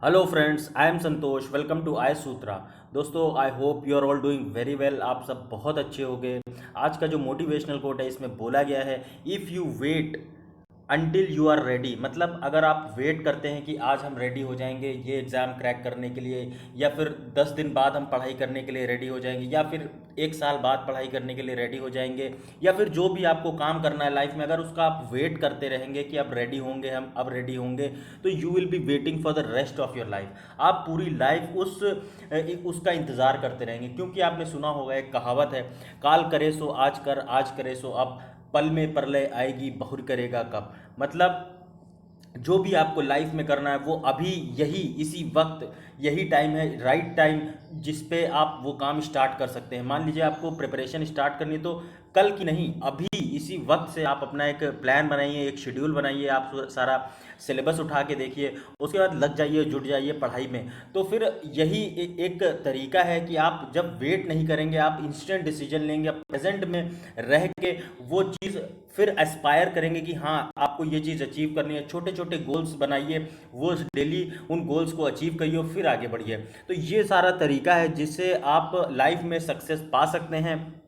Hello friends, I am Santosh. Welcome to I Sutra. दोस्तों, I hope you are all doing very well. आप सब बहुत अच्छे होंगे। आज का जो मोटिवेशनल कोट है इसमें बोला गया है, if you wait until you are ready. मतलब अगर आप वेट करते हैं कि आज हम रेडी हो जाएंगे ये एग्ज़ाम क्रैक करने के लिए, या फिर 10 दिन बाद हम पढ़ाई करने के लिए रेडी हो जाएंगे, या फिर 1 साल बाद पढ़ाई करने के लिए रेडी हो जाएंगे, या फिर जो भी आपको काम करना है लाइफ में, अगर उसका आप वेट करते रहेंगे कि अब रेडी होंगे, हम अब रेडी होंगे, तो you will be waiting for the rest of your life. आप पूरी लाइफ उसका इंतज़ार करते रहेंगे। क्योंकि आपने सुना होगा, एक कहावत है, काल करे सो आज कर, आज करे सो अब, पल में प्रलय आएगी बहुर करेगा कब। मतलब जो भी आपको लाइफ में करना है वो अभी, यही इसी वक्त, यही टाइम है, राइट टाइम, जिस पे आप वो काम स्टार्ट कर सकते हैं। मान लीजिए आपको प्रिपरेशन स्टार्ट करनी है, तो कल की नहीं, अभी इसी वक्त से आप अपना एक प्लान बनाइए, एक शेड्यूल बनाइए, आप सारा सिलेबस उठा के देखिए, उसके बाद लग जाइए, जुट जाइए पढ़ाई में। तो फिर यही एक तरीका है कि आप जब वेट नहीं करेंगे, आप इंस्टेंट डिसीजन लेंगे, आप प्रेजेंट में रह के वो चीज़ फिर एस्पायर करेंगे कि हाँ आपको ये चीज़ अचीव करनी है। छोटे छोटे गोल्स बनाइए, वो डेली उन गोल्स को अचीव करिए और फिर आगे बढ़िए। तो ये सारा तरीका है जिससे आप लाइफ में सक्सेस पा सकते हैं।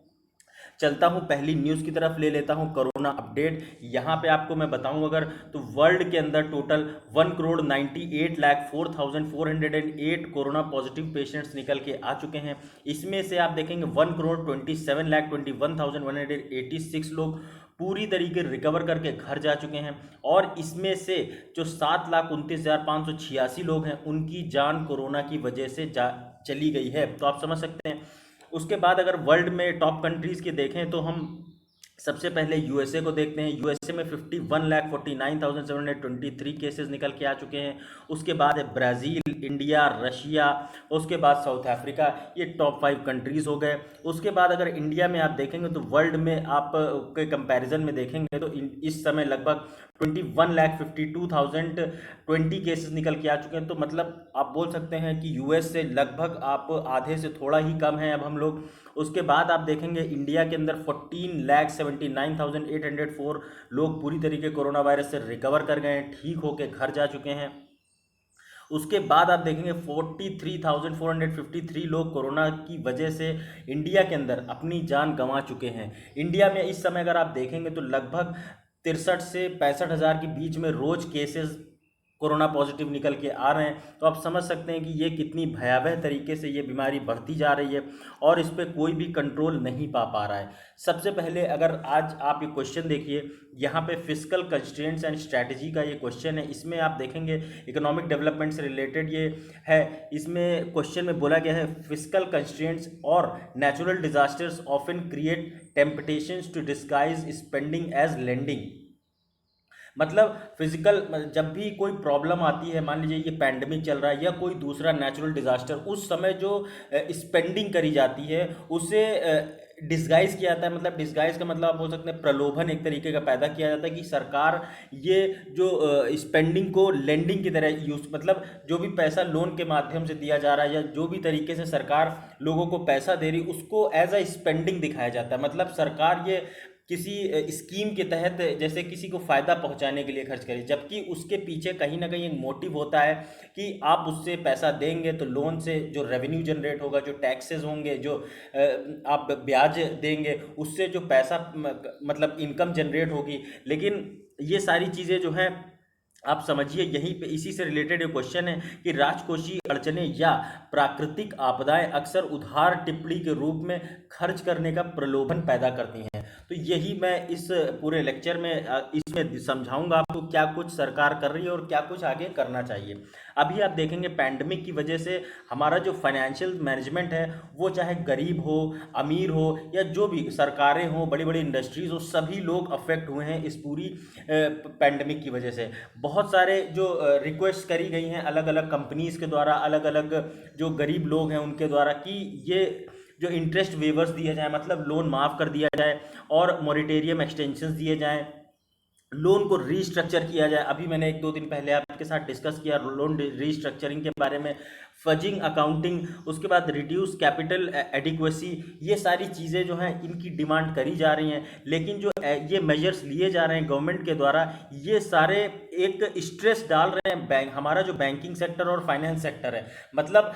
चलता हूँ पहली न्यूज़ की तरफ, ले लेता हूँ कोरोना अपडेट। यहाँ पे आपको मैं बताऊँ अगर, तो वर्ल्ड के अंदर टोटल 1,98,04,408 कोरोना पॉजिटिव पेशेंट्स निकल के आ चुके हैं। इसमें से आप देखेंगे 1,27,21,186 लोग पूरी तरीके रिकवर करके घर जा चुके हैं। और इसमें से जो 7,29,586 लोग हैं, उनकी जान कोरोना की वजह से जा चली गई है। तो आप समझ सकते हैं। उसके बाद अगर वर्ल्ड में टॉप कंट्रीज़ के देखें, तो हम सबसे पहले यूएसए को देखते हैं। यूएसए में 51,49,723 केसेस निकल के आ चुके हैं। उसके बाद है ब्राज़ील, इंडिया, रशिया, उसके बाद साउथ अफ्रीका। ये टॉप 5 कंट्रीज़ हो गए। उसके बाद अगर इंडिया में आप देखेंगे, तो वर्ल्ड में आप के कंपैरिजन में देखेंगे, तो इस समय लगभग 21,52,020 केसेस निकल के आ चुके हैं। तो मतलब आप बोल सकते हैं कि यूएस से लगभग आप आधे से थोड़ा ही कम हैं अब हम लोग। उसके बाद आप देखेंगे इंडिया के अंदर 14,79,804 लोग पूरी तरीके कोरोना वायरस से रिकवर कर गए हैं, ठीक होकर घर जा चुके हैं। उसके बाद आप देखेंगे 43,453 लोग कोरोना की वजह से इंडिया के अंदर अपनी जान गंवा चुके हैं। इंडिया में इस समय अगर आप देखेंगे, तो लगभग 63 से 65 हज़ार के बीच में रोज़ केसेस कोरोना पॉजिटिव निकल के आ रहे हैं। तो आप समझ सकते हैं कि ये कितनी भयावह तरीके से ये बीमारी बढ़ती जा रही है और इस पर कोई भी कंट्रोल नहीं पा रहा है। सबसे पहले अगर आज आप ये क्वेश्चन देखिए, यहाँ पे फिस्कल कंस्ट्रेंट्स एंड स्ट्रैटेजी का ये क्वेश्चन है। इसमें आप देखेंगे इकोनॉमिक डेवलपमेंट से रिलेटेड ये है। इसमें क्वेश्चन में बोला गया है, फिस्कल कंस्ट्रेंट्स और natural disasters often create temptations to disguise spending as lending. मतलब फिजिकल, जब भी कोई प्रॉब्लम आती है, मान लीजिए ये पैंडमिक चल रहा है या कोई दूसरा नेचुरल डिजास्टर, उस समय जो स्पेंडिंग करी जाती है उसे डिस्गाइज किया जाता है। मतलब डिस्गाइज का मतलब आप बोल सकते हैं प्रलोभन एक तरीके का पैदा किया जाता है कि सरकार ये जो स्पेंडिंग को लेंडिंग की तरह यूज, मतलब जो भी पैसा लोन के माध्यम से दिया जा रहा है या जो भी तरीके से सरकार लोगों को पैसा दे रही, उसको एज अ स्पेंडिंग दिखाया जाता है। मतलब सरकार ये किसी स्कीम के तहत जैसे किसी को फ़ायदा पहुंचाने के लिए खर्च करें, जबकि उसके पीछे कहीं ना कहीं एक मोटिव होता है कि आप उससे पैसा देंगे तो लोन से जो रेवेन्यू जनरेट होगा, जो टैक्सेस होंगे, जो आप ब्याज देंगे, उससे जो पैसा मतलब इनकम जनरेट होगी। लेकिन ये सारी चीज़ें जो हैं, आप समझिए यहीं पे इसी से रिलेटेड एक क्वेश्चन है कि राजकोषीय अड़चने या प्राकृतिक आपदाएं अक्सर उधार टिप्पणी के रूप में खर्च करने का प्रलोभन पैदा करती हैं। तो यही मैं इस पूरे लेक्चर में इसमें समझाऊंगा आपको, क्या कुछ सरकार कर रही है और क्या कुछ आगे करना चाहिए। अभी आप देखेंगे पैंडमिक की वजह से हमारा जो फाइनेंशियल मैनेजमेंट है, वो चाहे गरीब हो, अमीर हो, या जो भी सरकारें हो, बड़ी बड़ी इंडस्ट्रीज हो, सभी लोग अफेक्ट हुए हैं इस पूरी पैंडमिक की वजह से। बहुत सारे जो रिक्वेस्ट करी गई हैं अलग अलग कंपनीज़ के द्वारा, अलग अलग जो गरीब लोग हैं उनके द्वारा, कि ये जो इंटरेस्ट वेवर्स दिए जाए, मतलब लोन माफ़ कर दिया जाए और मॉरिटेरियम एक्सटेंशंस दिए जाएं, लोन को रीस्ट्रक्चर किया जाए। अभी मैंने 1-2 दिन पहले आप के साथ डिस्कस किया, लोन रीस्ट्रक्चरिंग के बारे में, फजिंग अकाउंटिंग, उसके बाद रिड्यूस कैपिटल एडिक्वेसी, ये सारी चीज़ें जो हैं इनकी डिमांड करी जा रही हैं। लेकिन जो ये मेजर्स लिए जा रहे हैं गवर्नमेंट के द्वारा, ये सारे एक स्ट्रेस डाल रहे हैं हमारा जो बैंकिंग सेक्टर और फाइनेंस सेक्टर है। मतलब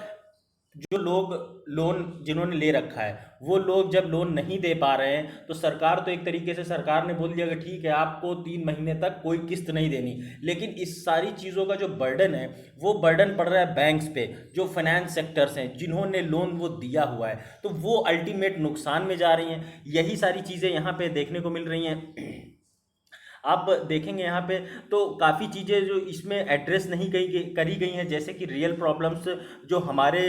जो लोग लोन जिन्होंने ले रखा है, वो लोग जब लोन नहीं दे पा रहे हैं तो सरकार तो एक तरीके से सरकार ने बोल दिया कि ठीक है आपको 3 महीने तक कोई किस्त नहीं देनी। लेकिन इस सारी चीज़ों का जो बर्डन है वो बर्डन पड़ रहा है बैंक्स पे, जो फाइनेंस सेक्टर्स हैं जिन्होंने लोन वो दिया हुआ है, तो वो अल्टीमेट नुकसान में जा रही हैं। यही सारी चीज़ें यहाँ पे देखने को मिल रही हैं। आप देखेंगे यहाँ पे तो काफ़ी चीज़ें जो इसमें एड्रेस नहीं करी गई हैं, जैसे कि रियल प्रॉब्लम्स जो हमारे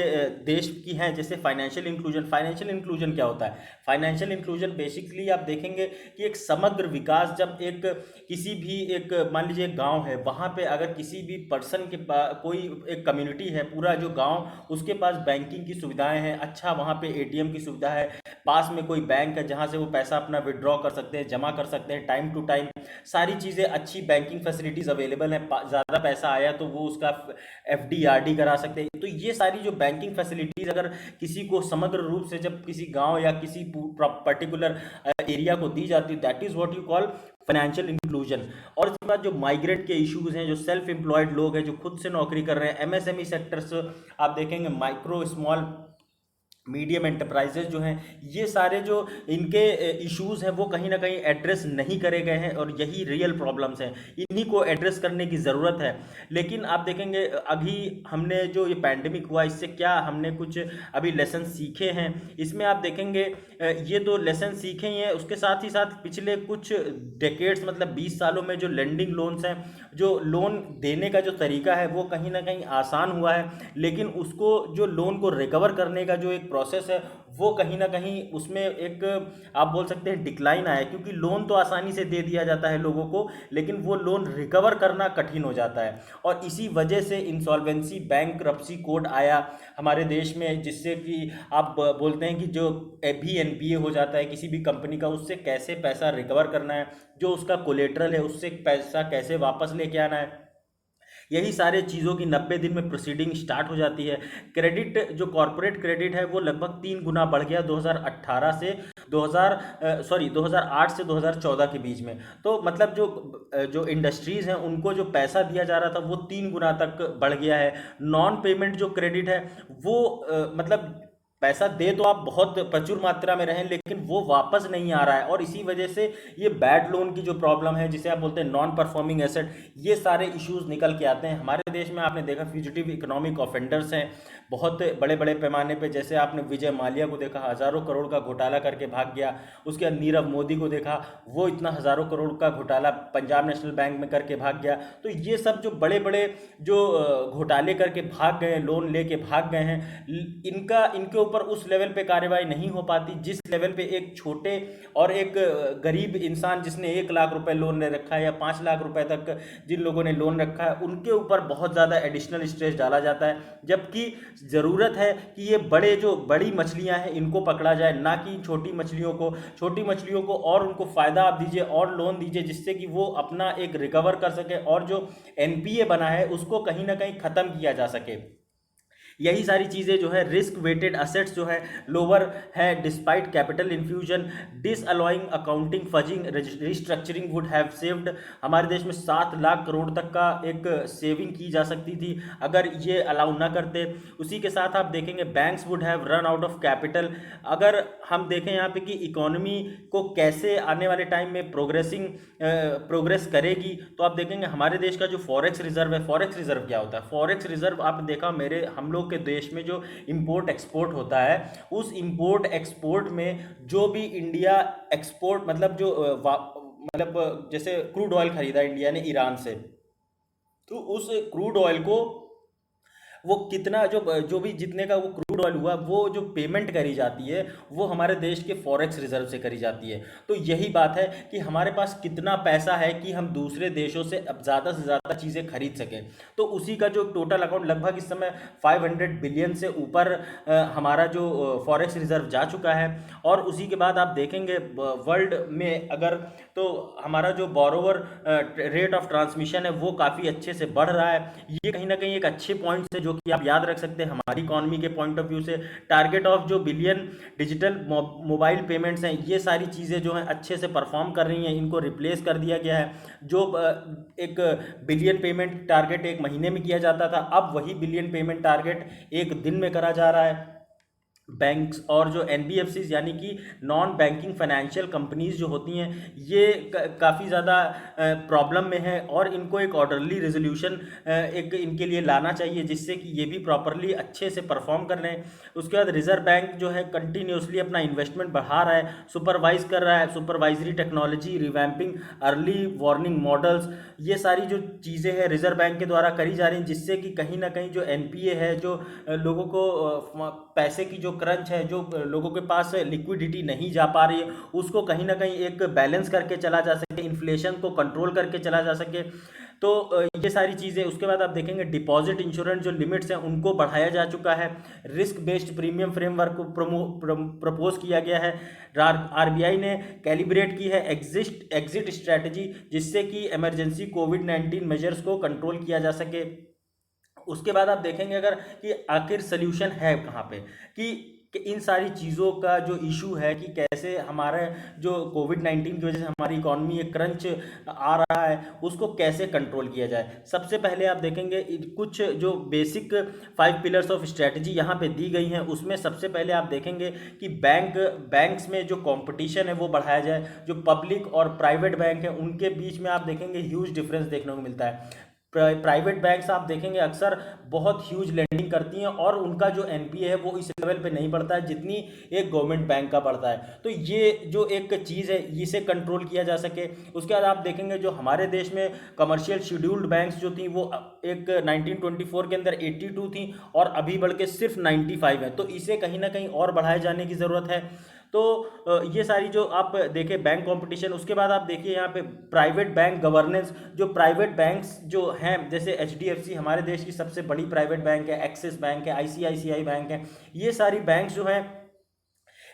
देश की हैं, जैसे फाइनेंशियल इंक्लूजन। फाइनेंशियल इंक्लूजन क्या होता है? फाइनेंशियल इंक्लूजन बेसिकली आप देखेंगे कि एक समग्र विकास, जब एक किसी भी एक मान लीजिए एक गांव है, वहाँ पे अगर किसी भी पर्सन के पास कोई एक कम्युनिटी है, पूरा जो गांव उसके पास बैंकिंग की सुविधाएं हैं, अच्छा वहाँ पे एटीएम की सुविधा है, पास में कोई बैंक है जहाँ से वो पैसा अपना विड्रॉ कर सकते हैं, जमा कर सकते हैं टाइम टू टाइम, सारी चीज़ें अच्छी बैंकिंग फैसिलिटीज़ अवेलेबल हैं, ज़्यादा पैसा आया तो वो उसका एफडी आरडी करा सकते हैं। तो ये सारी जो बैंकिंग फैसिलिटीज़ अगर किसी को समग्र रूप से जब किसी गांव या किसी पर्टिकुलर एरिया को दी जाती है, that is what you call financial inclusion. और इसके बाद जो माइग्रेट के इश्यूज हैं, जो सेल्फ एम्प्लॉयड लोग हैं जो खुद से नौकरी कर रहे हैं, एमएसएमई सेक्टर्स आप देखेंगे, माइक्रो स्मॉल मीडियम एंटरप्राइजेज जो हैं, ये सारे जो इनके इश्यूज हैं वो कहीं ना कहीं एड्रेस नहीं करे गए हैं, और यही रियल प्रॉब्लम्स हैं, इन्हीं को एड्रेस करने की ज़रूरत है। लेकिन आप देखेंगे अभी हमने जो ये पैंडेमिक हुआ, इससे क्या हमने कुछ अभी लेसन सीखे हैं, इसमें आप देखेंगे ये तो लेसन सीखे ही हैं, उसके साथ ही साथ पिछले कुछ डेकेड्स मतलब 20 सालों में जो लेंडिंग लोन्स हैं, जो लोन देने का जो तरीका है वो कहीं ना कहीं आसान हुआ है, लेकिन उसको जो लोन को रिकवर करने का जो एक प्रोसेस है वो कहीं ना कहीं उसमें एक आप बोल सकते हैं डिक्लाइन आया, क्योंकि लोन तो आसानी से दे दिया जाता है लोगों को, लेकिन वो लोन रिकवर करना कठिन हो जाता है। और इसी वजह से इंसॉल्वेंसी बैंक्रप्सी कोड आया हमारे देश में, जिससे कि आप बोलते हैं कि जो भी एनपीए हो जाता है किसी भी कंपनी का, उससे कैसे पैसा रिकवर करना है, जो उसका कोलेटरल है उससे पैसा कैसे वापस लेके आना है, यही सारे चीज़ों की 90 दिन में प्रोसीडिंग स्टार्ट हो जाती है। क्रेडिट जो कॉरपोरेट क्रेडिट है वो लगभग 3 गुना बढ़ गया 2018 से 2008 से 2014 के बीच में। तो मतलब जो इंडस्ट्रीज़ हैं उनको जो पैसा दिया जा रहा था वो 3 गुना तक बढ़ गया है। नॉन पेमेंट जो क्रेडिट है वो मतलब पैसा दे तो आप बहुत प्रचुर मात्रा में रहें, लेकिन वो वापस नहीं आ रहा है, और इसी वजह से ये बैड लोन की जो प्रॉब्लम है, जिसे आप बोलते हैं नॉन परफॉर्मिंग एसेट, ये सारे इश्यूज निकल के आते हैं हमारे देश में। आपने देखा फ्यूजिटिव इकोनॉमिक ऑफेंडर्स हैं बहुत बड़े बड़े पैमाने पे, जैसे आपने विजय माल्या को देखा, हज़ारों करोड़ का घोटाला करके भाग गया। उसके बाद नीरव मोदी को देखा, वो इतना हज़ारों करोड़ का घोटाला पंजाब नेशनल बैंक में करके भाग गया। तो ये सब जो बड़े बड़े जो घोटाले करके भाग गए, लोन लेके भाग गए हैं, इनके ऊपर उस लेवल पे कार्रवाई नहीं हो पाती जिस लेवल पे एक छोटे और एक गरीब इंसान जिसने 1 लाख रुपए लोन ले रखा है या 5 लाख रुपए तक जिन लोगों ने लोन रखा है, उनके ऊपर बहुत ज़्यादा एडिशनल स्ट्रेस डाला जाता है। जबकि ज़रूरत है कि ये बड़ी मछलियां हैं इनको पकड़ा जाए, ना कि छोटी मछलियों को और उनको फ़ायदा आप दीजिए और लोन दीजिए, जिससे कि वो अपना एक रिकवर कर सके और जो एनपीए बना है उसको कहीं ना कहीं ख़त्म किया जा सके। यही सारी चीज़ें जो है, रिस्क वेटेड असेट्स जो है लोअर है despite capital infusion, disallowing accounting fudging restructuring would have saved. हमारे देश में 7 लाख करोड़ तक का एक सेविंग की जा सकती थी अगर ये अलाउ ना करते। उसी के साथ आप देखेंगे banks would have run out of capital. अगर हम देखें यहाँ पे कि इकोनॉमी को कैसे आने वाले टाइम में प्रोग्रेस करेगी, तो आप देखेंगे हमारे देश का जो फॉरेक्स रिजर्व है, फॉरेक्स रिजर्व क्या होता है? फॉरेक्स रिजर्व आप देखा हम लोग के देश में जो इंपोर्ट एक्सपोर्ट होता है, उस इंपोर्ट एक्सपोर्ट में जो भी इंडिया एक्सपोर्ट मतलब जो मतलब जैसे क्रूड ऑयल खरीदा इंडिया ने ईरान से, तो उस क्रूड ऑयल को वो कितना जो भी जितने का वो क्रूड क्रूड ऑयल हुआ, वो जो पेमेंट करी जाती है वो हमारे देश के फॉरेक्स रिजर्व से करी जाती है। तो यही बात है कि हमारे पास कितना पैसा है कि हम दूसरे देशों से अब ज़्यादा से ज़्यादा चीज़ें खरीद सकें। तो उसी का जो टोटल अकाउंट लगभग इस समय 500 बिलियन से ऊपर हमारा जो फॉरेक्स रिजर्व जा चुका है। और उसी के बाद आप देखेंगे वर्ल्ड में अगर, तो हमारा जो बोरोवर रेट ऑफ ट्रांसमिशन है वो काफ़ी अच्छे से बढ़ रहा है। ये कहीं ना कहीं एक अच्छे पॉइंट है जो कि आप याद रख सकते हैं हमारी इकॉनमी के पॉइंट ऑफ व्यू से। टारगेट ऑफ जो बिलियन डिजिटल मोबाइल पेमेंट्स हैं, ये सारी चीज़ें जो हैं अच्छे से परफॉर्म कर रही हैं, इनको रिप्लेस कर दिया गया है। जो एक बिलियन पेमेंट टारगेट एक महीने में किया जाता था, अब वही बिलियन पेमेंट टारगेट एक दिन में करा जा रहा है। बैंक्स और जो एनबीएफसीज यानी कि नॉन बैंकिंग फाइनेंशियल कंपनीज जो होती हैं, ये काफ़ी ज़्यादा प्रॉब्लम में है और इनको एक ऑर्डरली रेजोल्यूशन एक इनके लिए लाना चाहिए जिससे कि ये भी प्रॉपरली अच्छे से परफॉर्म कर रहे हैं। उसके बाद रिजर्व बैंक जो है कंटिन्यूसली अपना इन्वेस्टमेंट बढ़ा रहा है, सुपरवाइज कर रहा है, supervisory technology, revamping, early warning models, ये सारी जो चीज़ें हैं रिजर्व बैंक के द्वारा करी जा रही हैं, जिससे कि कहीं ना कहीं जो एनपीए है, जो लोगों को पैसे की जो क्रंच है, जो लोगों के पास लिक्विडिटी नहीं जा पा रही है, उसको कहीं ना कहीं एक बैलेंस करके चला जा सके, इन्फ्लेशन को कंट्रोल करके चला जा सके। तो ये सारी चीज़ें। उसके बाद आप देखेंगे डिपॉजिट इंश्योरेंस जो लिमिट्स हैं उनको बढ़ाया जा चुका है, रिस्क बेस्ड प्रीमियम फ्रेमवर्क को प्रपोज किया गया है। आरबीआई ने कैलिब्रेट की है एग्जिट स्ट्रैटेजी जिससे कि इमरजेंसी कोविड-19 मेजर्स को कंट्रोल किया जा सके। उसके बाद आप देखेंगे अगर कि आखिर सल्यूशन है कहाँ पे, कि इन सारी चीज़ों का जो इशू है कि कैसे हमारे जो कोविड-19 की वजह से हमारी इकॉनमी एक क्रंच आ रहा है उसको कैसे कंट्रोल किया जाए। सबसे पहले आप देखेंगे कुछ जो बेसिक 5 पिलर्स ऑफ स्ट्रेटजी यहाँ पे दी गई हैं, उसमें सबसे पहले आप देखेंगे कि बैंक्स में जो कंपटीशन है वो बढ़ाया जाए। जो पब्लिक और प्राइवेट बैंक है उनके बीच में आप देखेंगे ह्यूज डिफरेंस देखने को मिलता है। प्राइवेट बैंक्स आप देखेंगे अक्सर बहुत ह्यूज लेंडिंग करती हैं और उनका जो एनपीए है वो इस लेवल पे नहीं बढ़ता है जितनी एक गवर्नमेंट बैंक का बढ़ता है। तो ये जो एक चीज़ है इसे कंट्रोल किया जा सके। उसके बाद आप देखेंगे जो हमारे देश में कमर्शियल शेड्यूल्ड बैंक्स जो थी वो एक 1924 के अंदर 82 थी और अभी बढ़ के सिर्फ 95 है, तो इसे कहीं ना कहीं और बढ़ाए जाने की ज़रूरत है। तो ये सारी जो आप देखें बैंक कंपटीशन। उसके बाद आप देखिए यहाँ पे प्राइवेट बैंक गवर्नेंस, जो प्राइवेट बैंक्स जो हैं जैसे एचडीएफसी हमारे देश की सबसे बड़ी प्राइवेट बैंक है, एक्सिस बैंक है, आईसीआईसीआई बैंक है, ये सारी बैंक जो हैं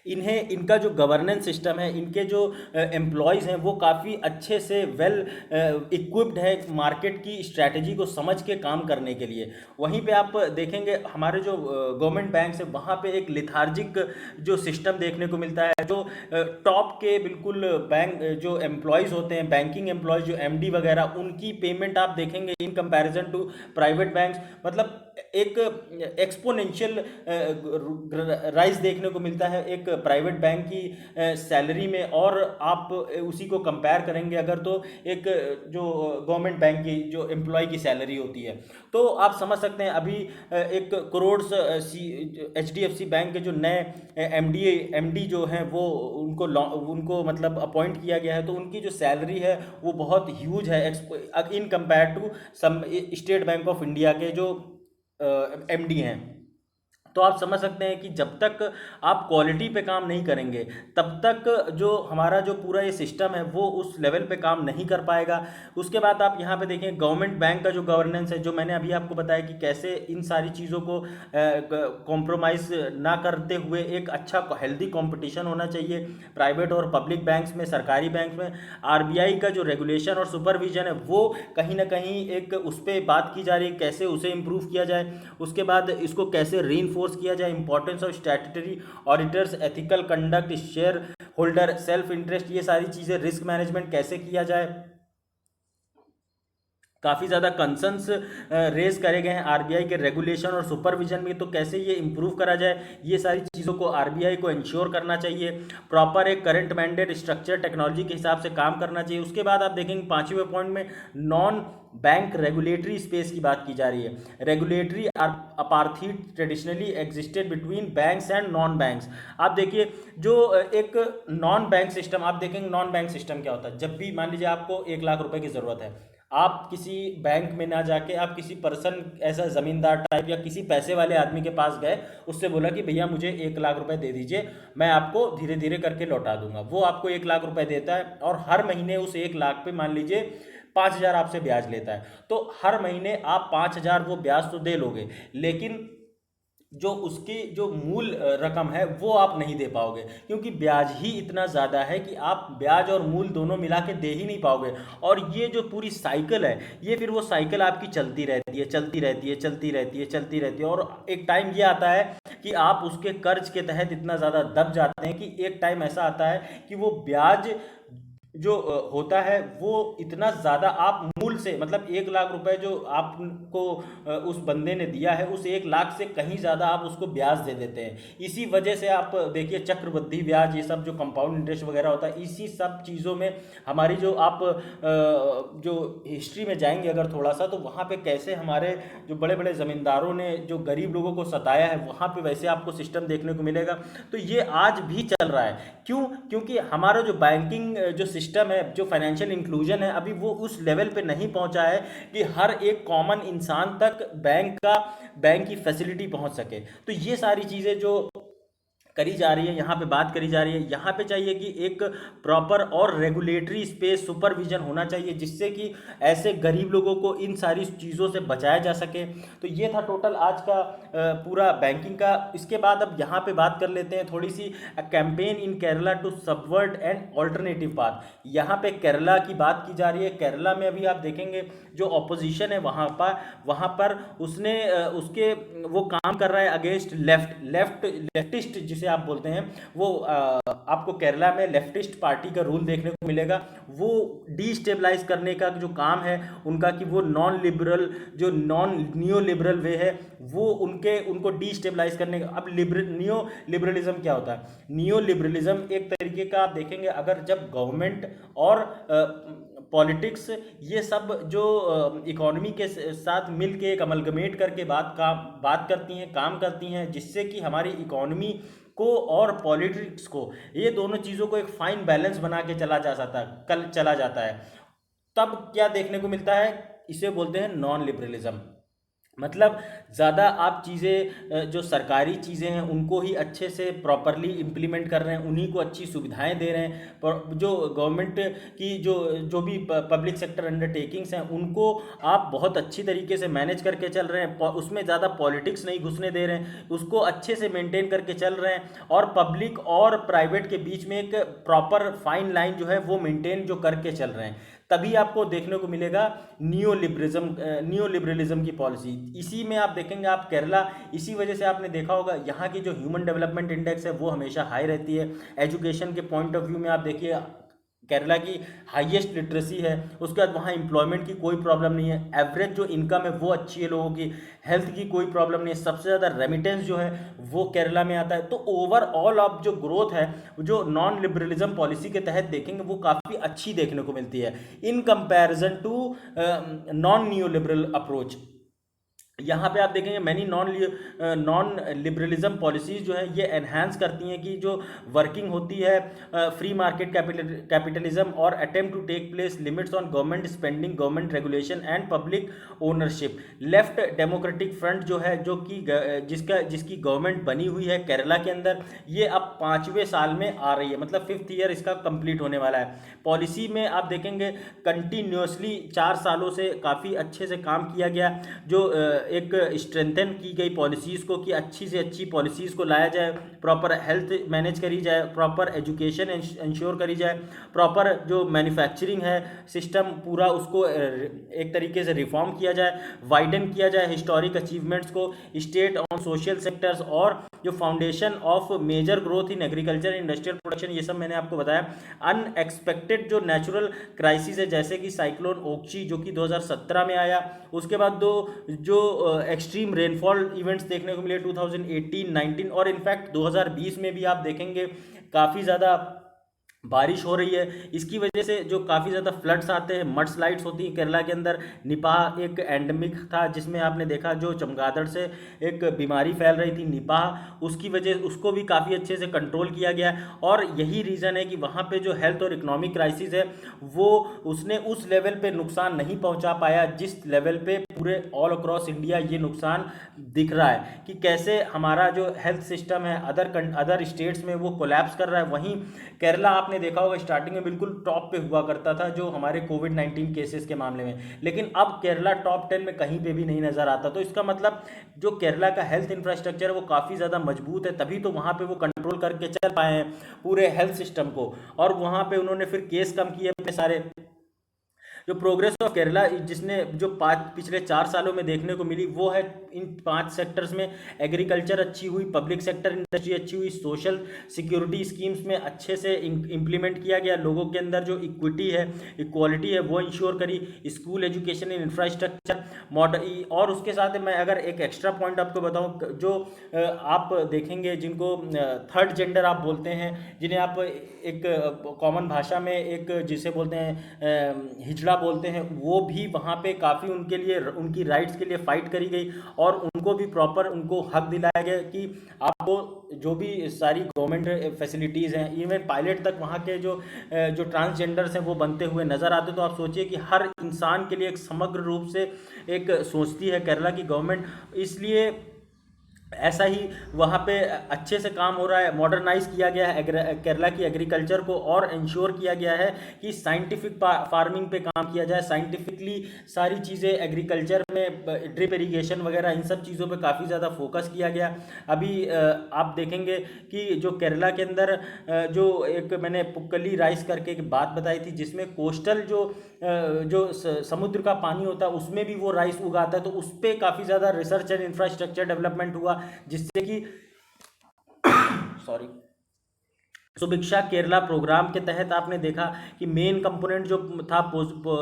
इन्हें इनका जो गवर्नेंस सिस्टम है, इनके जो एम्प्लॉयज़ हैं वो काफ़ी अच्छे से वेल इक्विप्ड है मार्केट की स्ट्रैटेजी को समझ के काम करने के लिए। वहीं पे आप देखेंगे हमारे जो गवर्नमेंट बैंक्स है वहाँ पे एक लिथार्जिक जो सिस्टम देखने को मिलता है। जो टॉप के बिल्कुल बैंक जो एम्प्लॉयज़ होते हैं, बैंकिंग एम्प्लॉयज़ जो एमडी वगैरह, उनकी पेमेंट आप देखेंगे in comparison to private banks मतलब एक एक्सपोनेंशियल राइज देखने को मिलता है एक प्राइवेट बैंक की सैलरी में, और आप उसी को कंपेयर करेंगे अगर तो एक जो गवर्नमेंट बैंक की जो एम्प्लॉय की सैलरी होती है, तो आप समझ सकते हैं अभी एक करोड़ एचडीएफसी बैंक के जो नए एमडी जो हैं वो उनको मतलब अपॉइंट किया गया है, तो उनकी जो सैलरी है वो बहुत ह्यूज है in compare to some State Bank of India के जो एमडी हैं। तो आप समझ सकते हैं कि जब तक आप क्वालिटी पे काम नहीं करेंगे तब तक जो हमारा जो पूरा ये सिस्टम है वो उस लेवल पे काम नहीं कर पाएगा। उसके बाद आप यहाँ पे देखें गवर्नमेंट बैंक का जो गवर्नेंस है, जो मैंने अभी आपको बताया कि कैसे इन सारी चीज़ों को कॉम्प्रोमाइज़ ना करते हुए एक अच्छा हेल्दी कंपटीशन होना चाहिए प्राइवेट और पब्लिक बैंक्स में, सरकारी बैंक में। आरबीआई का जो रेगुलेशन और सुपरविजन है वो कहीं ना कहीं एक उस पर बात की जा रही है कैसे उसे इम्प्रूव किया जाए। उसके बाद इसको कैसे रीइंफोर्स किया जाए, importance of statutory auditors, ethical conduct, share holder self interest, ये सारी चीजें, रिस्क मैनेजमेंट कैसे किया जाए। काफ़ी ज़्यादा कंसर्न्स रेज करे गए हैं आरबीआई के रेगुलेशन और सुपरविजन में, तो कैसे ये इंप्रूव करा जाए, ये सारी चीज़ों को आरबीआई को इंश्योर करना चाहिए। प्रॉपर एक करंट मैंडेट स्ट्रक्चर टेक्नोलॉजी के हिसाब से काम करना चाहिए। उसके बाद आप देखेंगे 5वें पॉइंट में नॉन बैंक रेगुलेटरी स्पेस की बात की जा रही है। Regulatory apartheid traditionally existed between banks and non banks. आप देखिए जो एक नॉन बैंक सिस्टम, आप देखेंगे नॉन बैंक सिस्टम क्या होता है। जब भी मान लीजिए आपको 1 लाख रुपए की ज़रूरत है, आप किसी बैंक में ना जाके आप किसी पर्सन, ऐसा ज़मींदार टाइप या किसी पैसे वाले आदमी के पास गए, उससे बोला कि भैया मुझे 1 लाख रुपए दे दीजिए, मैं आपको धीरे धीरे करके लौटा दूंगा। वो आपको 1 लाख रुपए देता है और हर महीने उस 1 लाख पे मान लीजिए 5,000 आपसे ब्याज लेता है। तो हर महीने आप 5,000 वो ब्याज तो दे लोगे, लेकिन जो उसकी जो मूल रकम है वो आप नहीं दे पाओगे, क्योंकि ब्याज ही इतना ज़्यादा है कि आप ब्याज और मूल दोनों मिला के दे ही नहीं पाओगे। और ये जो पूरी साइकिल है, ये फिर वो साइकिल आपकी चलती रहती है, चलती रहती है, चलती रहती है, चलती रहती है, और एक टाइम ये आता है कि आप उसके कर्ज के तहत इतना ज़्यादा दब जाते हैं कि एक टाइम ऐसा आता है कि वो ब्याज जो होता है वो इतना ज़्यादा आप मूल से, मतलब 1 लाख रुपए जो आपको उस बंदे ने दिया है, उस 1 लाख से कहीं ज़्यादा आप उसको ब्याज दे देते हैं। इसी वजह से आप देखिए चक्रवृद्धि ब्याज, ये सब जो कंपाउंड इंटरेस्ट वगैरह होता है, इसी सब चीज़ों में हमारी जो आप जो हिस्ट्री में जाएंगे अगर थोड़ा सा, तो वहाँ पे कैसे हमारे जो बड़े बड़े ज़मींदारों ने जो गरीब लोगों को सताया है, वहाँ पे वैसे आपको सिस्टम देखने को मिलेगा। तो ये आज भी चल रहा है। क्यों? क्योंकि हमारा जो बैंकिंग जो सिस्टम है, जो फाइनेंशियल इंक्लूजन है, अभी वो उस लेवल पे नहीं पहुंचा है कि हर एक कॉमन इंसान तक बैंक की फैसिलिटी पहुंच सके। तो ये सारी चीज़ें जो करी जा रही है, यहाँ पे बात करी जा रही है, यहाँ पे चाहिए कि एक प्रॉपर और रेगुलेटरी स्पेस सुपरविजन होना चाहिए, जिससे कि ऐसे गरीब लोगों को इन सारी चीज़ों से बचाया जा सके। तो ये था टोटल आज का पूरा बैंकिंग का। इसके बाद अब यहाँ पे बात कर लेते हैं थोड़ी सी, campaign in Kerala to subvert and alternative path. यहाँ पे केरला की बात की जा रही है। केरला में अभी आप देखेंगे जो ऑपोजिशन है वहाँ पर उसने उसके वो काम कर रहा है अगेंस्ट लेफ्टिस्ट जिसे आप बोलते हैं, वो आपको केरला में लेफ्टिस्ट पार्टी का रूल देखने को मिलेगा। वो डीस्टेबलाइज करने का जो काम है उनका, कि वो नॉन नियो लिबरल वे है, वो उनको डीस्टेबलाइज करने का। अब नियो लिबरलिज्म क्या होता है? नियो लिबरलिज्म एक तरीके का आप देखेंगे, अगर जब गवर्नमेंट और पॉलिटिक्स ये सब जो इकोनॉमी के साथ मिल के एक अमलगमेट करके बात करती हैं, काम करती हैं, जिससे कि हमारी इकोनॉमी को और पॉलिटिक्स को, ये दोनों चीज़ों को एक फाइन बैलेंस बना के चला जाता है, तब क्या देखने को मिलता है? इसे बोलते हैं नॉन लिबरलिज्म। मतलब ज़्यादा आप चीज़ें जो सरकारी चीज़ें हैं उनको ही अच्छे से प्रॉपरली इम्प्लीमेंट कर रहे हैं, उन्हीं को अच्छी सुविधाएं दे रहे हैं, पर जो गवर्नमेंट की जो भी पब्लिक सेक्टर अंडरटेकिंग्स हैं उनको आप बहुत अच्छी तरीके से मैनेज करके चल रहे हैं, उसमें ज़्यादा पॉलिटिक्स नहीं घुसने दे रहे हैं, उसको अच्छे से मेंटेन करके चल रहे हैं, और पब्लिक और प्राइवेट के बीच में एक प्रॉपर फाइन लाइन जो है वो मेंटेन जो करके चल रहे हैं। तभी आपको देखने को मिलेगा नियो लिबरलिज्म की पॉलिसी। इसी में आप देखेंगे, आप केरला, इसी वजह से आपने देखा होगा यहाँ की जो ह्यूमन डेवलपमेंट इंडेक्स है वो हमेशा हाई रहती है। एजुकेशन के पॉइंट ऑफ व्यू में आप देखिए केरला की हाईएस्ट लिटरेसी है। उसके बाद वहाँ एम्प्लॉयमेंट की कोई प्रॉब्लम नहीं है, एवरेज जो इनकम है वो अच्छी है लोगों की, हेल्थ की कोई प्रॉब्लम नहीं है, सबसे ज़्यादा रेमिटेंस जो है वो केरला में आता है। तो ओवरऑल आप जो ग्रोथ है जो नॉन लिबरलिज्म पॉलिसी के तहत देखेंगे वो काफ़ी अच्छी देखने को मिलती है in comparison to non new liberal approach. यहाँ पे आप देखेंगे मैनी नॉन लिबरलिज्म पॉलिसीज जो है ये एनहांस करती हैं कि जो वर्किंग होती है फ्री मार्केट कैपिटलिज्म और attempt to take place limits on government spending, government regulation and public ownership. Left Democratic Front जो है, जो कि जिसकी गवर्नमेंट बनी हुई है केरला के अंदर, ये अब 5वें साल में आ रही है, मतलब 5th ईयर इसका कंप्लीट होने वाला है। पॉलिसी में आप देखेंगे कंटिन्यूसली 4 सालों से काफ़ी अच्छे से काम किया गया, जो एक स्ट्रेंथन की गई पॉलिसीज़ को, कि अच्छी से अच्छी पॉलिसीज़ को लाया जाए, प्रॉपर हेल्थ मैनेज करी जाए, प्रॉपर एजुकेशन इंश्योर करी जाए, प्रॉपर जो मैन्युफैक्चरिंग है सिस्टम पूरा उसको एक तरीके से रिफॉर्म किया जाए, वाइडन किया जाए हिस्टोरिक अचीवमेंट्स को, स्टेट ऑन सोशल सेक्टर्स, और जो foundation of major growth in agriculture industrial production, ये सब मैंने आपको बताया। अनएक्सपेक्टेड जो नेचुरल क्राइसिस है, जैसे कि साइक्लोन ओक्ची जो कि 2017 में आया, उसके बाद जो एक्सट्रीम रेनफॉल इवेंट्स देखने को मिले 2018, 19 और इनफैक्ट 2020 में भी आप देखेंगे काफ़ी ज़्यादा बारिश हो रही है, इसकी वजह से जो काफ़ी ज़्यादा फ्लड्स आते हैं, मड स्लाइड्स होती हैं केरला के अंदर। निपाह एक एंडेमिक था जिसमें आपने देखा जो चमगादड़ से एक बीमारी फैल रही थी निपाह, उसकी वजह उसको भी काफ़ी अच्छे से कंट्रोल किया गया है। और यही रीज़न है कि वहाँ पे जो हेल्थ और इकोनॉमिक क्राइसिस है वो उसने उस लेवल पे नुकसान नहीं पहुँचा पाया जिस लेवल पे पूरे ऑल अक्रॉस इंडिया ये नुकसान दिख रहा है कि कैसे हमारा जो हेल्थ सिस्टम है अदर स्टेट्स में वो कोलैप्स कर रहा है। वहीं केरला आपने देखा होगा स्टार्टिंग में बिल्कुल टॉप पे हुआ करता था जो हमारे कोविड 19 केसेस के मामले में, लेकिन अब केरला टॉप 10 में कहीं पे भी नहीं नज़र आता। तो इसका मतलब जो केरला का हेल्थ इंफ्रास्ट्रक्चर है वो काफ़ी ज़्यादा मजबूत है, तभी तो वहाँ पे वो कंट्रोल करके चल पाए हैं पूरे हेल्थ सिस्टम को। और वहाँ पे उन्होंने फिर केस कम किए अपने सारे। जो प्रोग्रेस ऑफ केरला जिसने जो पिछले 4 सालों में देखने को मिली वो है इन 5 सेक्टर्स में एग्रीकल्चर अच्छी हुई, पब्लिक सेक्टर इंडस्ट्री अच्छी हुई, सोशल सिक्योरिटी स्कीम्स में अच्छे से इम्प्लीमेंट किया गया, लोगों के अंदर जो इक्विटी है इक्वालिटी है वो इंश्योर करी, school education in infrastructure model. और उसके साथ मैं अगर एक एक्स्ट्रा पॉइंट आपको बताऊं, जो आप देखेंगे जिनको थर्ड जेंडर आप बोलते हैं, जिन्हें आप एक कॉमन भाषा में एक जिसे बोलते हैं हिजड़ा बोलते हैं, वो भी वहाँ पे काफ़ी उनके लिए उनकी राइट्स के लिए फाइट करी गई और उनको भी प्रॉपर उनको हक दिलाया गया कि आपको जो भी सारी गवर्नमेंट फैसिलिटीज़ हैं, इवन पायलट तक वहाँ के जो ट्रांसजेंडर्स हैं वो बनते हुए नज़र आते। तो आप सोचिए कि हर इंसान के लिए एक समग्र रूप से एक सोचती है केरला की गवर्नमेंट, इसलिए ऐसा ही वहाँ पे अच्छे से काम हो रहा है। मॉडर्नाइज किया गया है केरला की एग्रीकल्चर को और इंश्योर किया गया है कि साइंटिफिक फार्मिंग पे काम किया जाए, साइंटिफिकली सारी चीज़ें एग्रीकल्चर में ड्रिप इरिगेशन वगैरह इन सब चीज़ों पे काफ़ी ज़्यादा फोकस किया गया। अभी आप देखेंगे कि जो केरला के अंदर जो एक मैंने पुक्कली राइस करके एक बात बताई थी जिसमें कोस्टल जो समुद्र का पानी होता है उसमें भी वो राइस उगाता है, तो उस पर काफ़ी ज़्यादा रिसर्च एंड इंफ्रास्ट्रक्चर डेवलपमेंट हुआ जिससे कि सॉरी सुभिक्षा केरला प्रोग्राम के तहत आपने देखा कि मेन कंपोनेंट जो था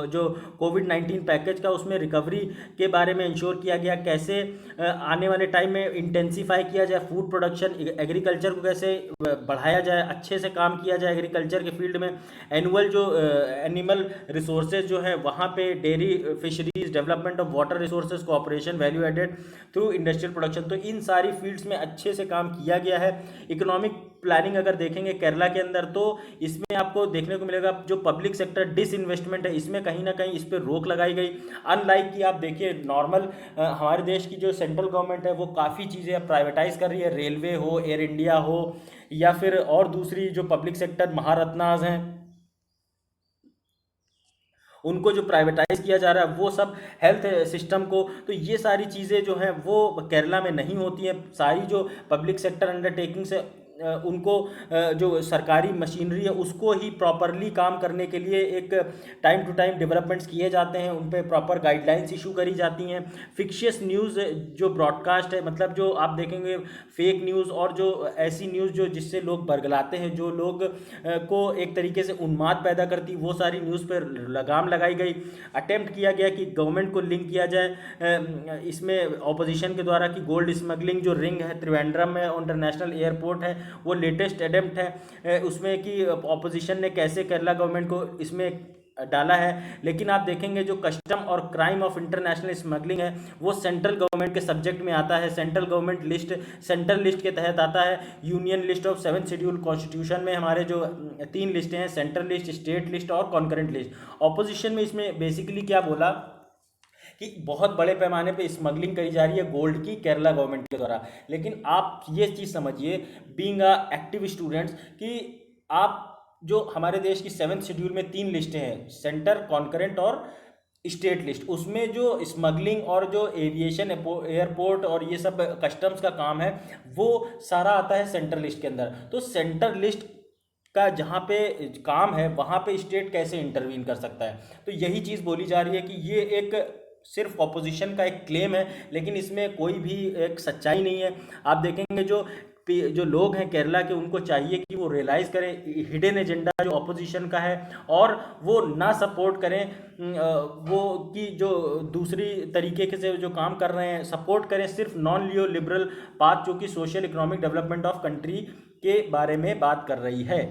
जो कोविड 19 पैकेज का, उसमें रिकवरी के बारे में इंश्योर किया गया, कैसे आने वाले टाइम में इंटेंसिफाई किया जाए फूड प्रोडक्शन, एग्रीकल्चर को कैसे बढ़ाया जाए, अच्छे से काम किया जाए एग्रीकल्चर के फील्ड में। एनुअल जो एनिमल रिसोर्सेज जो है वहाँ पे dairy fisheries, development of water resources, cooperation, value added through industrial production, तो इन सारी फील्ड्स में अच्छे से काम किया गया है। इकोनॉमिक प्लानिंग अगर देखेंगे केरला के अंदर तो इसमें आपको देखने को मिलेगा जो पब्लिक सेक्टर डिसइन्वेस्टमेंट है इसमें कहीं ना कहीं इस पर रोक लगाई गई। अनलाइक कि आप देखिए नॉर्मल हमारे देश की जो सेंट्रल गवर्नमेंट है वो काफ़ी चीज़ें प्राइवेटाइज कर रही है, रेलवे हो, एयर इंडिया हो या फिर और दूसरी जो पब्लिक सेक्टर महारत्नाज हैं उनको जो प्राइवेटाइज किया जा रहा है वो सब हेल्थ सिस्टम को। तो ये सारी चीज़ें जो हैं वो केरला में नहीं होती हैं। सारी जो पब्लिक सेक्टर अंडरटेकिंग्स है उनको जो सरकारी मशीनरी है उसको ही प्रॉपरली काम करने के लिए एक टाइम टू टाइम डेवलपमेंट्स किए जाते हैं, उन पर प्रॉपर गाइडलाइंस इशू करी जाती हैं। फिक्शियस न्यूज़ जो ब्रॉडकास्ट है, मतलब जो आप देखेंगे फेक न्यूज़ और जो ऐसी न्यूज़ जो जिससे लोग बरगलाते हैं, जो लोग को एक तरीके से उन्माद पैदा करती, वो सारी न्यूज़ पर लगाम लगाई गई। अटेम्प्ट किया गया कि गवर्नमेंट को लिंक किया जाए इसमें ऑपोजिशन के द्वारा कि गोल्ड स्मगलिंग जो रिंग है त्रिवेंद्रम में इंटरनेशनल एयरपोर्ट है वो लेटेस्ट अटेम्प्ट है उसमें कि ऑपोजिशन ने कैसे केरला गवर्नमेंट को इसमें डाला है। लेकिन आप देखेंगे जो कस्टम और क्राइम ऑफ इंटरनेशनल स्मगलिंग है वो सेंट्रल गवर्नमेंट के सब्जेक्ट में आता है। Central government list central list के तहत आता है। Union list of 7 schedule constitution में हमारे जो 3 लिस्टें हैं, सेंट्रल लिस्ट, स्टेट लिस्ट और कॉन्करेंट लिस्ट। ऑपोजिशन में इसमें बेसिकली क्या बोला कि बहुत बड़े पैमाने पे स्मगलिंग करी जा रही है गोल्ड की केरला गवर्नमेंट के द्वारा। लेकिन आप ये चीज़ समझिए बीइंग अ एक्टिव स्टूडेंट्स कि आप जो हमारे देश की 7th शेड्यूल में 3 लिस्टें हैं, सेंटर, कॉन्करेंट और स्टेट लिस्ट, उसमें जो स्मगलिंग और जो एविएशन एयरपोर्ट और ये सब कस्टम्स का काम है वो सारा आता है सेंट्रल लिस्ट के अंदर। तो सेंट्रल लिस्ट का जहाँ पे काम है वहाँ पे स्टेट कैसे इंटरवीन कर सकता है? तो यही चीज़ बोली जा रही है कि ये एक सिर्फ ऑपोजिशन का एक क्लेम है, लेकिन इसमें कोई भी एक सच्चाई नहीं है। आप देखेंगे जो लोग हैं केरला के उनको चाहिए कि वो रियलाइज़ करें हिडन एजेंडा जो ऑपोजिशन का है और वो ना सपोर्ट करें वो कि जो दूसरी तरीके से जो काम कर रहे हैं सपोर्ट करें सिर्फ नॉन लियो लिबरल पाथ जो कि social economic development of country के बारे में बात कर रही है।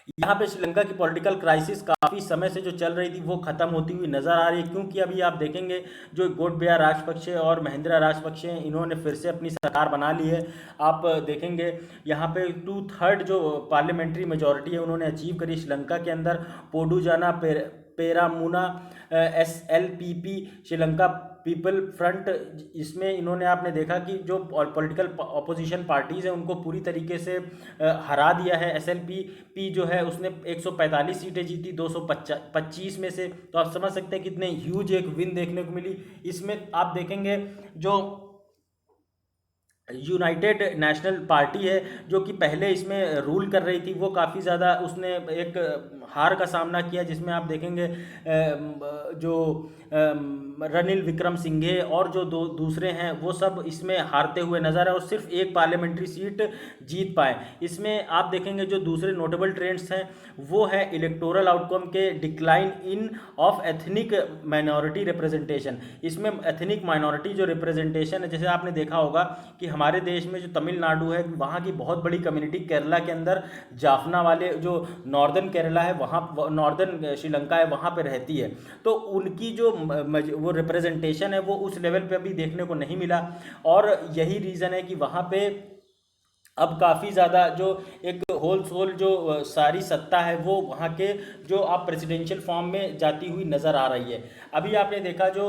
यहाँ पे श्रीलंका की पॉलिटिकल क्राइसिस काफ़ी समय से जो चल रही थी वो ख़त्म होती हुई नज़र आ रही है, क्योंकि अभी आप देखेंगे जो गोटबाया राजपक्षे और महिंद्रा राजपक्षे हैं, इन्होंने फिर से अपनी सरकार बना ली है। आप देखेंगे यहाँ पे 2/3 जो पार्लियामेंट्री मेजोरिटी है उन्होंने अचीव करी श्रीलंका के अंदर। Podujana Peramuna SLPP Sri Lanka people front, इसमें इन्होंने आपने देखा कि जो पॉलिटिकल अपोजिशन पार्टीज़ हैं उनको पूरी तरीके से हरा दिया है। SLPP जो है उसने 145 सीटें जीती 225 में से, तो आप समझ सकते हैं कितने ह्यूज एक विन देखने को मिली। इसमें आप देखेंगे जो यूनाइटेड नेशनल पार्टी है जो कि पहले इसमें रूल कर रही थी, वो काफ़ी ज़्यादा उसने एक हार का सामना किया, जिसमें आप देखेंगे जो रनिल विक्रमसिंघे और जो दूसरे हैं वो सब इसमें हारते हुए नजर आए और सिर्फ एक पार्लियामेंट्री सीट जीत पाए। इसमें आप देखेंगे जो दूसरे नोटेबल ट्रेंड्स हैं वो है इलेक्टोरल आउटकम के decline in of ethnic minority representation. इसमें एथनिक माइनॉरिटी जो रिप्रेजेंटेशन है, जैसे आपने देखा होगा कि हमारे देश में जो तमिलनाडु है वहाँ की बहुत बड़ी कम्युनिटी केरला के अंदर जाफना वाले जो नॉर्दर्न केरला है वहाँ, नॉर्दर्न श्रीलंका है वहाँ पे रहती है, तो उनकी जो वो रिप्रेजेंटेशन है वो उस लेवल पे अभी देखने को नहीं मिला। और यही रीज़न है कि वहाँ पे अब काफ़ी ज़्यादा जो एक होल सोल जो सारी सत्ता है वो वहाँ के जो आप प्रेसिडेंशियल फॉर्म में जाती हुई नज़र आ रही है। अभी आपने देखा जो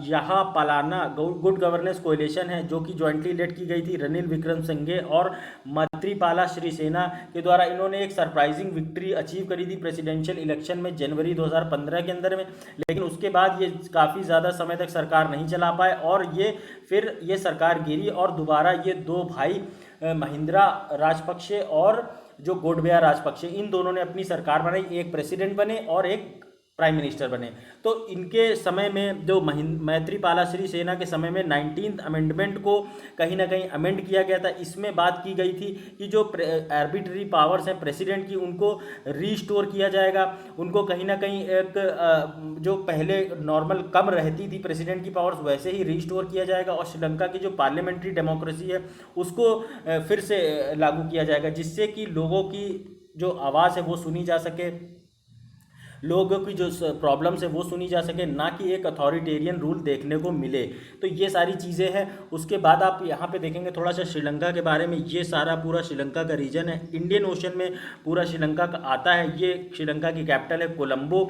यहाँ पालाना गुड गवर्नेंस कोएलिशन है जो कि जॉइंटली लेड की गई थी रनिल विक्रमसिंघे और मैत्रीपाला श्रीसेना के द्वारा, इन्होंने एक सरप्राइजिंग विक्ट्री अचीव करी थी प्रेसिडेंशियल इलेक्शन में जनवरी 2015 के अंदर में। लेकिन उसके बाद ये काफ़ी ज़्यादा समय तक सरकार नहीं चला पाए और फिर ये सरकार गिरी और दोबारा ये दो भाई महिंद्रा राजपक्षे और जो गोटबाया राजपक्षे, इन दोनों ने अपनी सरकार बनाई, एक प्रेसिडेंट बने और एक प्राइम मिनिस्टर बने। तो इनके समय में जो मैत्रीपाला श्रीसेना के समय में 19th अमेंडमेंट को कहीं ना कहीं अमेंड किया गया था। इसमें बात की गई थी कि जो आर्बिट्री पावर्स हैं प्रेसिडेंट की उनको रीस्टोर किया जाएगा, उनको कहीं ना कहीं एक जो पहले नॉर्मल कम रहती थी प्रेसिडेंट की पावर्स वैसे ही रीस्टोर किया जाएगा और श्रीलंका की जो पार्लियामेंट्री डेमोक्रेसी है उसको फिर से लागू किया जाएगा, जिससे कि लोगों की जो आवाज़ है वो सुनी जा सके, लोगों की जो प्रॉब्लम्स है वो सुनी जा सके, ना कि एक अथॉरिटेरियन रूल देखने को मिले। तो ये सारी चीज़ें हैं। उसके बाद आप यहाँ पे देखेंगे थोड़ा सा श्रीलंका के बारे में, ये सारा पूरा श्रीलंका का रीजन है, इंडियन ओशन में पूरा श्रीलंका का आता है। ये श्रीलंका की कैपिटल है कोलंबो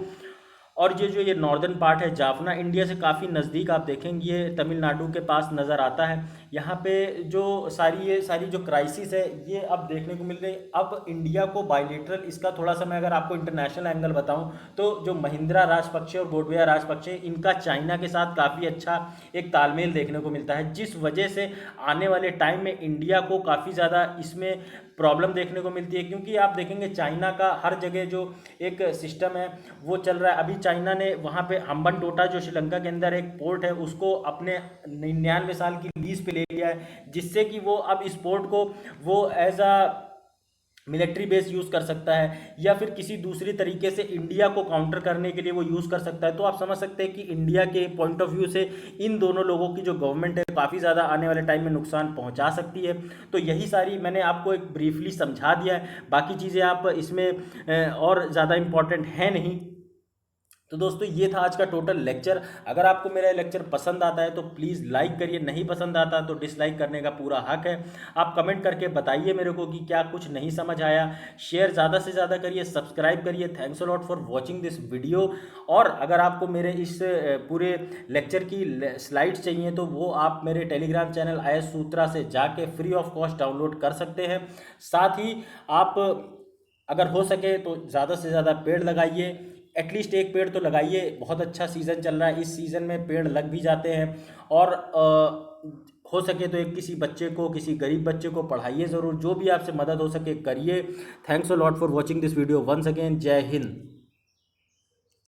और ये नॉर्दर्न पार्ट है जाफना, इंडिया से काफ़ी नज़दीक आप देखेंगे ये तमिलनाडु के पास नज़र आता है। यहाँ पे जो सारी जो क्राइसिस है ये अब देखने को मिल रही है। अब इंडिया को बायलेटरल, इसका थोड़ा सा मैं अगर आपको इंटरनेशनल एंगल बताऊं तो जो महिंद्रा राजपक्षे और गोटबाया राजपक्षे, इनका चाइना के साथ काफ़ी अच्छा एक तालमेल देखने को मिलता है, जिस वजह से आने वाले टाइम में इंडिया को काफ़ी ज़्यादा इसमें प्रॉब्लम देखने को मिलती है। क्योंकि आप देखेंगे चाइना का हर जगह जो एक सिस्टम है वो चल रहा है। अभी चाइना ने वहाँ पे हम्बनटोटा जो श्रीलंका के अंदर एक पोर्ट है उसको अपने 99 साल की लीज पे ले लिया है, जिससे कि वो अब इस पोर्ट को वो as a military base use कर सकता है या फिर किसी दूसरी तरीके से इंडिया को काउंटर करने के लिए वो यूज़ कर सकता है। तो आप समझ सकते हैं कि इंडिया के पॉइंट ऑफ व्यू से इन दोनों लोगों की जो गवर्नमेंट है काफ़ी ज़्यादा आने वाले टाइम में नुकसान पहुंचा सकती है। तो यही सारी मैंने आपको एक ब्रीफली समझा दिया है, बाकी चीज़ें आप इसमें और ज़्यादा इम्पॉर्टेंट है नहीं। तो दोस्तों ये था आज का टोटल लेक्चर। अगर आपको मेरा लेक्चर पसंद आता है तो प्लीज़ लाइक करिए, नहीं पसंद आता तो डिसलाइक करने का पूरा हक है। आप कमेंट करके बताइए मेरे को कि क्या कुछ नहीं समझ आया। शेयर ज़्यादा से ज़्यादा करिए, सब्सक्राइब करिए। Thanks a lot for watching this video. और अगर आपको मेरे इस पूरे लेक्चर की स्लाइड्स चाहिए तो वो आप मेरे टेलीग्राम चैनल IS सूत्रा से जाके फ्री ऑफ कॉस्ट डाउनलोड कर सकते हैं। साथ ही आप अगर हो सके तो ज़्यादा से ज़्यादा पेड़ लगाइए, एटलीस्ट एक पेड़ तो लगाइए। बहुत अच्छा सीज़न चल रहा है, इस सीज़न में पेड़ लग भी जाते हैं और हो सके तो एक किसी बच्चे को, किसी गरीब बच्चे को पढ़ाइए ज़रूर। जो भी आपसे मदद हो सके करिए। Thanks a lot for watching this video once again. जय हिंद।